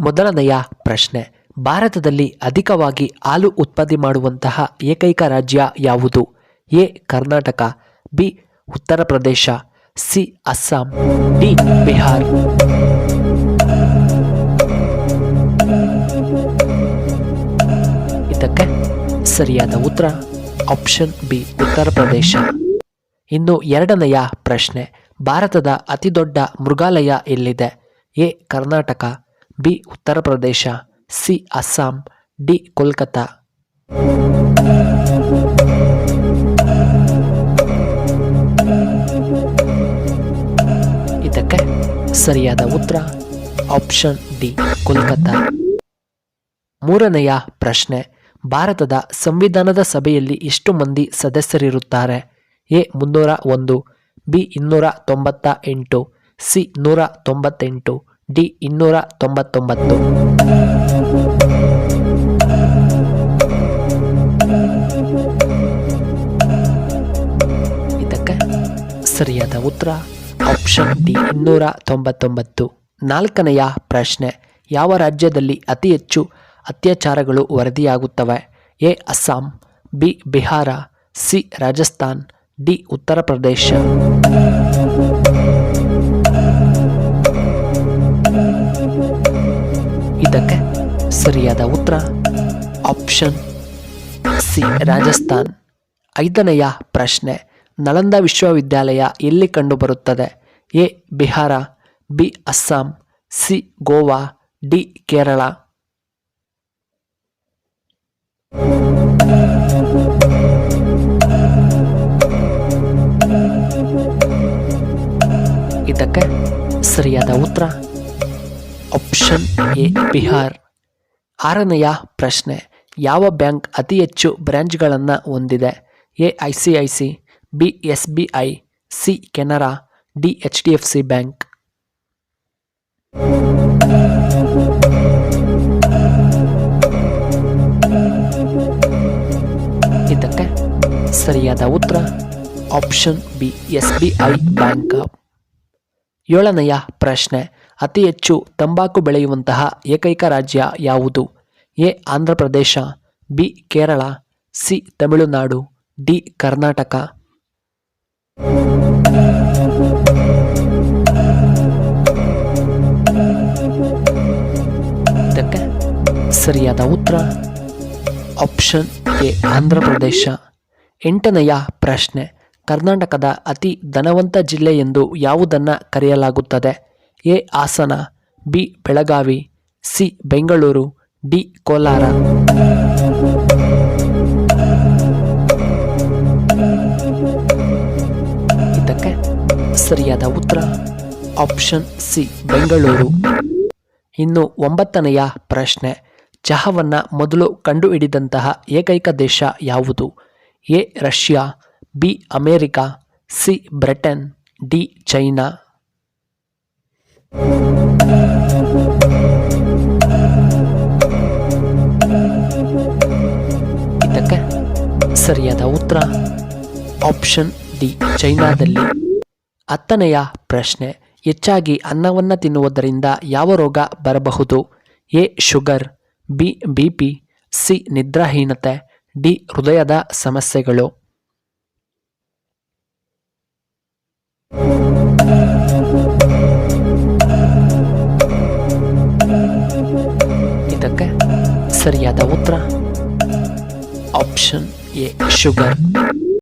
ಮೊದಲನೆಯ ಪ್ರಶ್ನೆ, ಭಾರತದಲ್ಲಿ ಅಧಿಕವಾಗಿ ಹಾಲು ಉತ್ಪತ್ತಿ ಮಾಡುವಂತಹ ಏಕೈಕ ರಾಜ್ಯ ಯಾವುದು? A Karnataka, B Uttar Pradesh, C Assam, D Bihar. ಇದಕ್ಕೆ ಸರಿಯಾದ ಉತ್ತರ ಆಪ್ಷನ್ ಬಿ ಉತ್ತರ ಪ್ರದೇಶ. ಇನ್ನು ಎರಡನೆಯ ಪ್ರಶ್ನೆ, ಭಾರತದ ಅತಿದೊಡ್ಡ ಮೃಗಾಲಯ ಎಲ್ಲಿದೆ? A Karnataka, B Uttar Pradesh, C Assam, D Kolkata. ಇದಕ್ಕೆ ಸರಿಯಾದ ಉತ್ತರ ಆಪ್ಷನ್ ಡಿ ಕೋಲ್ಕತ್ತಾ. ಮೂರನೆಯ ಪ್ರಶ್ನೆ, ಭಾರತದ ಸಂವಿಧಾನದ ಸಭೆಯಲ್ಲಿ ಎಷ್ಟು ಮಂದಿ ಸದಸ್ಯರಿರುತ್ತಾರೆ? A 301, B 298, C 198, D 299. ಇದಕ್ಕೆ ಸರಿಯಾದ ಉತ್ತರ ಆಪ್ಷನ್ ಡಿ 299. ನಾಲ್ಕನೆಯ ಪ್ರಶ್ನೆ, ಯಾವ ರಾಜ್ಯದಲ್ಲಿ ಅತಿ ಹೆಚ್ಚು ಅತ್ಯಾಚಾರಗಳು ವರದಿಯಾಗುತ್ತವೆ? A Assam, B Bihar, C Rajasthan, D Uttar Pradesh. ಇದಕ್ಕೆ ಸರಿಯಾದ ಉತ್ತರ ಆಪ್ಷನ್ ಸಿ ರಾಜಸ್ಥಾನ್. ಐದನೆಯ ಪ್ರಶ್ನೆ, ನಳಂದ ವಿಶ್ವವಿದ್ಯಾಲಯ ಎಲ್ಲಿ ಕಂಡುಬರುತ್ತದೆ? A Bihar, B Assam, C Goa, D Kerala. ಇದಕ್ಕೆ ಸರಿಯಾದ ಉತ್ತರ ಆಪ್ಷನ್ ಎ ಬಿಹಾರ್. ಆರನೆಯ ಪ್ರಶ್ನೆ, ಯಾವ ಬ್ಯಾಂಕ್ ಅತಿ ಹೆಚ್ಚು ಬ್ರಾಂಚ್ಗಳನ್ನು ಹೊಂದಿದೆ? A ICICI, B SBI, C Canara, D HDFC bank. ಇದಕ್ಕೆ ಸರಿಯಾದ ಉತ್ತರ ಆಪ್ಷನ್ ಬಿ SBI ಬ್ಯಾಂಕ್. ಏಳನೆಯ ಪ್ರಶ್ನೆ, ಅತಿ ಹೆಚ್ಚು ತಂಬಾಕು ಬೆಳೆಯುವಂತಹ ಏಕೈಕ ರಾಜ್ಯ ಯಾವುದು? A Andhra Pradesh, B Kerala, C Tamil Nadu, D Karnataka. ಇದಕ್ಕೆ ಸರಿಯಾದ ಉತ್ತರ ಆಪ್ಷನ್ ಎ ಆಂಧ್ರ ಪ್ರದೇಶ. ಎಂಟನೆಯ ಪ್ರಶ್ನೆ, ಕರ್ನಾಟಕದ ಅತಿ ಧನವಂತ ಜಿಲ್ಲೆ ಎಂದು ಯಾವುದನ್ನು ಕರೆಯಲಾಗುತ್ತದೆ? A Hassan, B Belagavi, C Bengaluru, D Kolar. ಇದಕ್ಕೆ ಸರಿಯಾದ ಉತ್ತರ ಆಪ್ಷನ್ ಸಿ ಬೆಂಗಳೂರು. ಇನ್ನು ಒಂಬತ್ತನೆಯ ಪ್ರಶ್ನೆ, ಚಹಾವನ್ನು ಮೊದಲು ಕಂಡುಹಿಡಿದಂತಹ ಏಕೈಕ ದೇಶ ಯಾವುದು? A Russia, B America, C Britain, D China. ಇದಕ್ಕೆ ಸರಿಯಾದ ಉತ್ತರ ಆಪ್ಷನ್ ಡಿ ಚೈನಾದಲ್ಲಿ. ಹತ್ತನೆಯ ಪ್ರಶ್ನೆ, ಹೆಚ್ಚಾಗಿ ಅನ್ನವನ್ನು ತಿನ್ನುವುದರಿಂದ ಯಾವ ರೋಗ ಬರಬಹುದು? A sugar, B BP, C ನಿದ್ರಾಹೀನತೆ, ಡಿ ಹೃದಯದ ಸಮಸ್ಯೆಗಳು. ಇದಕ್ಕೆ ಸರಿಯಾದ ಉತ್ತರ ಆಪ್ಷನ್ ಎ ಶುಗರ್.